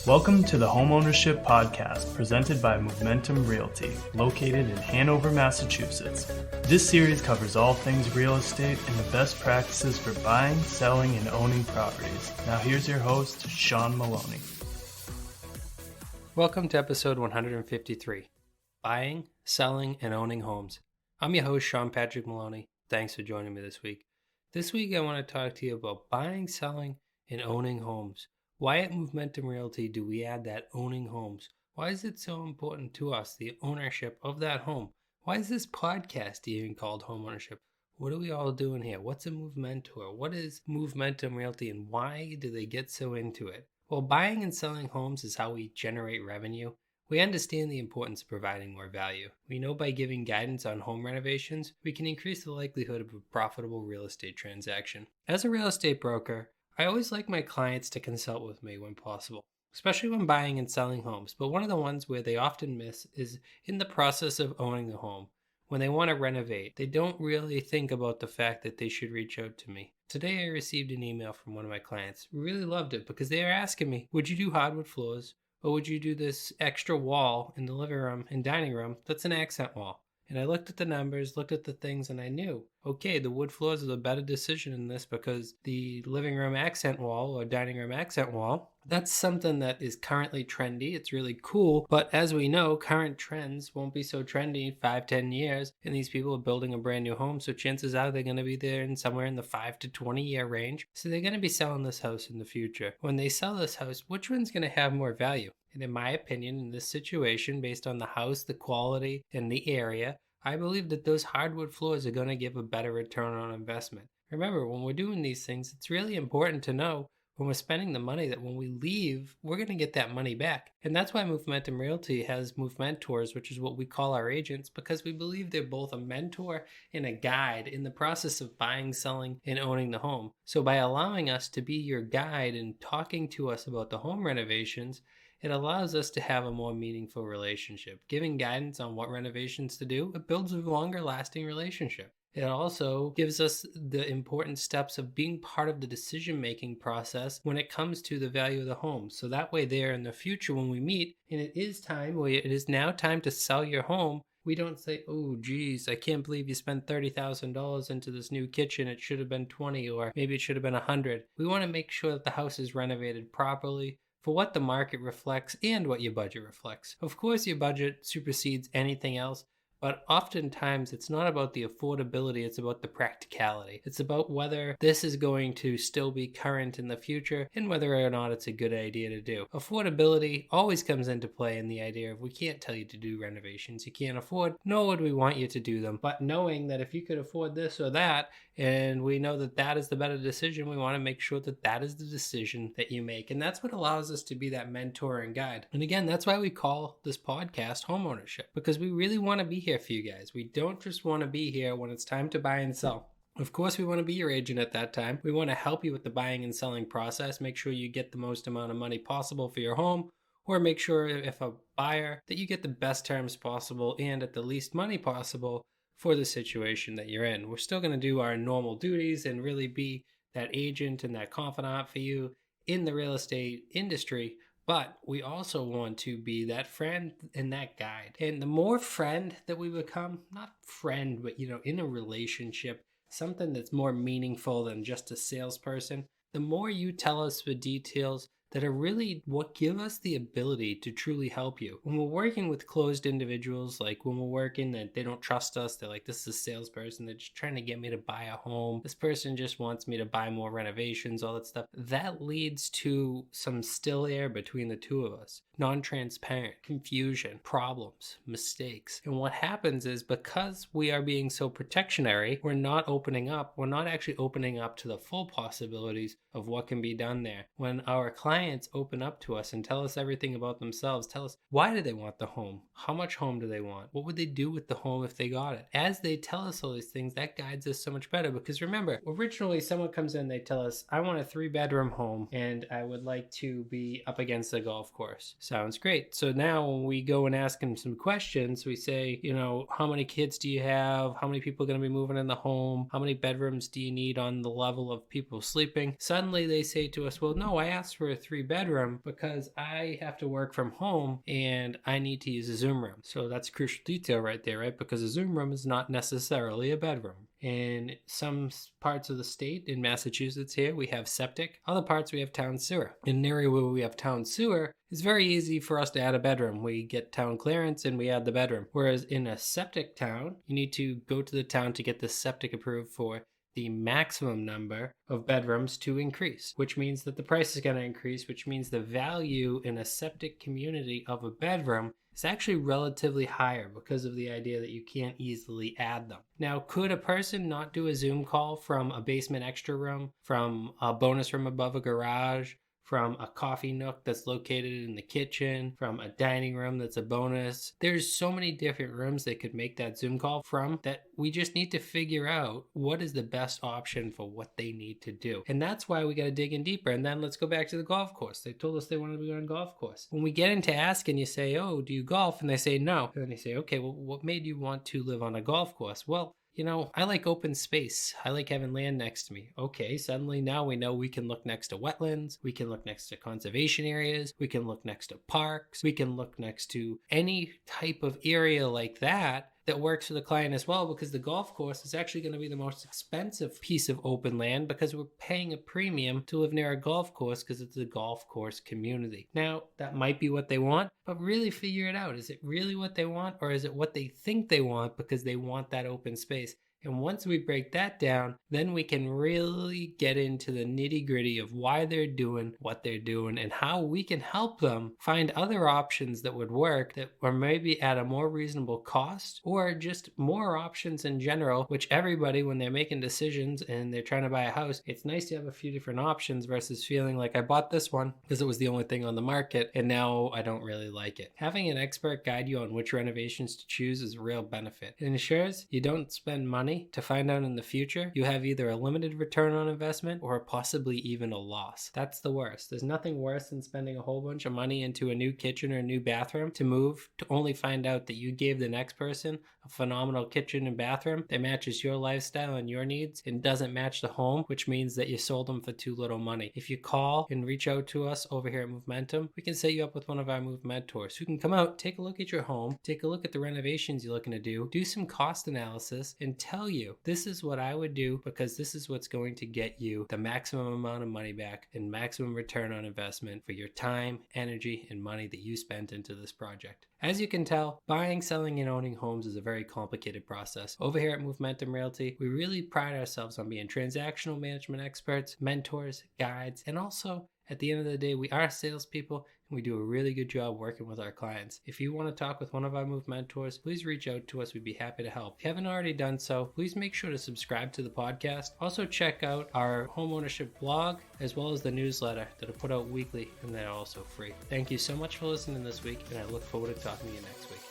Welcome to the HOMEOWNERSHIP podcast presented by Movementum Realty, located in Hanover, Massachusetts. This series covers all things real estate and the best practices for buying, selling, and owning properties. Now here's your host, Sean Maloney. Welcome to episode 153, Buying, Selling, and Owning Homes. I'm your host, Sean Patrick Maloney. Thanks for joining me this week. This week I want to talk to you about buying, selling, and owning homes. Why at Movementum Realty do we add that owning homes? Why is it so important to us, the ownership of that home? Why is this podcast even called Homeownership? What are we all doing here? What's a Movementor? What is Movementum Realty and why do they get so into it? Well, buying and selling homes is how we generate revenue. We understand the importance of providing more value. We know by giving guidance on home renovations, we can increase the likelihood of a profitable real estate transaction. As a real estate broker, I always like my clients to consult with me when possible, especially when buying and selling homes. But one of the ones where they often miss is in the process of owning the home. When they want to renovate, they don't really think about the fact that they should reach out to me. Today I received an email from one of my clients. Really loved it because they are asking me, would you do hardwood floors or would you do this extra wall in the living room and dining room that's an accent wall? And I looked at the numbers, looked at the things, and I knew, okay, the wood floors are a better decision in this because the living room accent wall or dining room accent wall, that's something that is currently trendy. It's really cool. But as we know, current trends won't be so trendy in 5-10 years. And these people are building a brand new home. So chances are they're going to be there in somewhere in the 5 to 20 year range. So they're going to be selling this house in the future. When they sell this house, which one's going to have more value? And in my opinion, in this situation, based on the house, the quality, and the area, I believe that those hardwood floors are going to give a better return on investment. Remember, when we're doing these things, it's really important to know when we're spending the money that when we leave, we're going to get that money back. And that's why Movementum Realty has Movementors, which is what we call our agents, because we believe they're both a mentor and a guide in the process of buying, selling, and owning the home. So by allowing us to be your guide and talking to us about the home renovations, it allows us to have a more meaningful relationship. Giving guidance on what renovations to do, it builds a longer lasting relationship. It also gives us the important steps of being part of the decision-making process when it comes to the value of the home. So that way there in the future when we meet, and it is now time to sell your home, we don't say, oh, geez, I can't believe you spent $30,000 into this new kitchen. It should have been 20, or maybe it should have been 100. We want to make sure that the house is renovated properly for what the market reflects and what your budget reflects. Of course, your budget supersedes anything else, but oftentimes it's not about the affordability, it's about the practicality. It's about whether this is going to still be current in the future and whether or not it's a good idea to do. Affordability always comes into play in the idea of we can't tell you to do renovations you can't afford, nor would we want you to do them. But knowing that if you could afford this or that, and we know that that is the better decision, we want to make sure that that is the decision that you make. And that's what allows us to be that mentor and guide. And again, that's why we call this podcast Homeownership, because we really want to be here for you guys. We don't just want to be here when it's time to buy and sell. Of course, we want to be your agent at that time. We want to help you with the buying and selling process, make sure you get the most amount of money possible for your home, or make sure if a buyer that you get the best terms possible and at the least money possible for the situation that you're in. We're still going to do our normal duties and really be that agent and that confidant for you in the real estate industry, but we also want to be that friend and that guide. And the more friend that we become, not friend, but in a relationship, something that's more meaningful than just a salesperson, the more you tell us the details that are really what give us the ability to truly help you. When we're working with closed individuals, like when we're working that they don't trust us, they're like, this is a salesperson, they're just trying to get me to buy a home. This person just wants me to buy more renovations, all that stuff. That leads to some still air between the two of us. Non-transparent, confusion, problems, mistakes. And what happens is because we are being so protectionary, we're not actually opening up to the full possibilities of what can be done there. When our clients open up to us and tell us everything about themselves, tell us why do they want the home? How much home do they want? What would they do with the home if they got it? As they tell us all these things, that guides us so much better because remember, originally someone comes in, they tell us, I want a 3-bedroom home and I would like to be up against the golf course. Sounds great. So now when we go and ask them some questions, we say, how many kids do you have? How many people are going to be moving in the home? How many bedrooms do you need on the level of people sleeping? Suddenly they say to us, well, no, I asked for a 3-bedroom because I have to work from home and I need to use a Zoom room. So that's crucial detail right there, right? Because a Zoom room is not necessarily a bedroom. In some parts of the state, in Massachusetts here, we have septic. Other parts, we have town sewer. In an area where we have town sewer, it's very easy for us to add a bedroom. We get town clearance and we add the bedroom. Whereas in a septic town, you need to go to the town to get the septic approved for the maximum number of bedrooms to increase, which means that the price is going to increase, which means the value in a septic community of a bedroom is actually relatively higher because of the idea that you can't easily add them. Now, could a person not do a Zoom call from a basement extra room, from a bonus room above a garage, from a coffee nook that's located in the kitchen, from a dining room that's a bonus? There's so many different rooms they could make that Zoom call from that we just need to figure out what is the best option for what they need to do. And that's why we got to dig in deeper. And then let's go back to the golf course. They told us they wanted to be on a golf course. When we get into asking, you say, oh, do you golf? And they say no. And then you say, okay, well, what made you want to live on a golf course? Well, I like open space. I like having land next to me. Okay, suddenly now we know we can look next to wetlands. We can look next to conservation areas. We can look next to parks. We can look next to any type of area like that works for the client as well, because the golf course is actually going to be the most expensive piece of open land because we're paying a premium to live near a golf course because it's a golf course community. Now, that might be what they want, but really figure it out. Is it really what they want, or is it what they think they want because they want that open space? And once we break that down, then we can really get into the nitty-gritty of why they're doing what they're doing and how we can help them find other options that would work that are maybe at a more reasonable cost, or just more options in general, which everybody, when they're making decisions and they're trying to buy a house, it's nice to have a few different options versus feeling like I bought this one because it was the only thing on the market and now I don't really like it. Having an expert guide you on which renovations to choose is a real benefit. It ensures you don't spend money to find out in the future you have either a limited return on investment or possibly even a loss. That's the worst. There's nothing worse than spending a whole bunch of money into a new kitchen or a new bathroom to move to only find out that you gave the next person a phenomenal kitchen and bathroom that matches your lifestyle and your needs and doesn't match the home, which means that you sold them for too little money. If you call and reach out to us over here at Movementum, we can set you up with one of our Move mentors who can come out, take a look at your home, take a look at the renovations you're looking to do some cost analysis, and tell you, this is what I would do because this is what's going to get you the maximum amount of money back and maximum return on investment for your time, energy, and money that you spent into this project. As you can tell, buying, selling, and owning homes is a very complicated process. Over here at Movementum Realty, we really pride ourselves on being transactional management experts, mentors, guides, and also, at the end of the day, we are salespeople and we do a really good job working with our clients. If you want to talk with one of our Move mentors, please reach out to us. We'd be happy to help. If you haven't already done so, please make sure to subscribe to the podcast. Also check out our homeownership blog as well as the newsletter that are put out weekly, and they're also free. Thank you so much for listening this week, and I look forward to talking to you next week.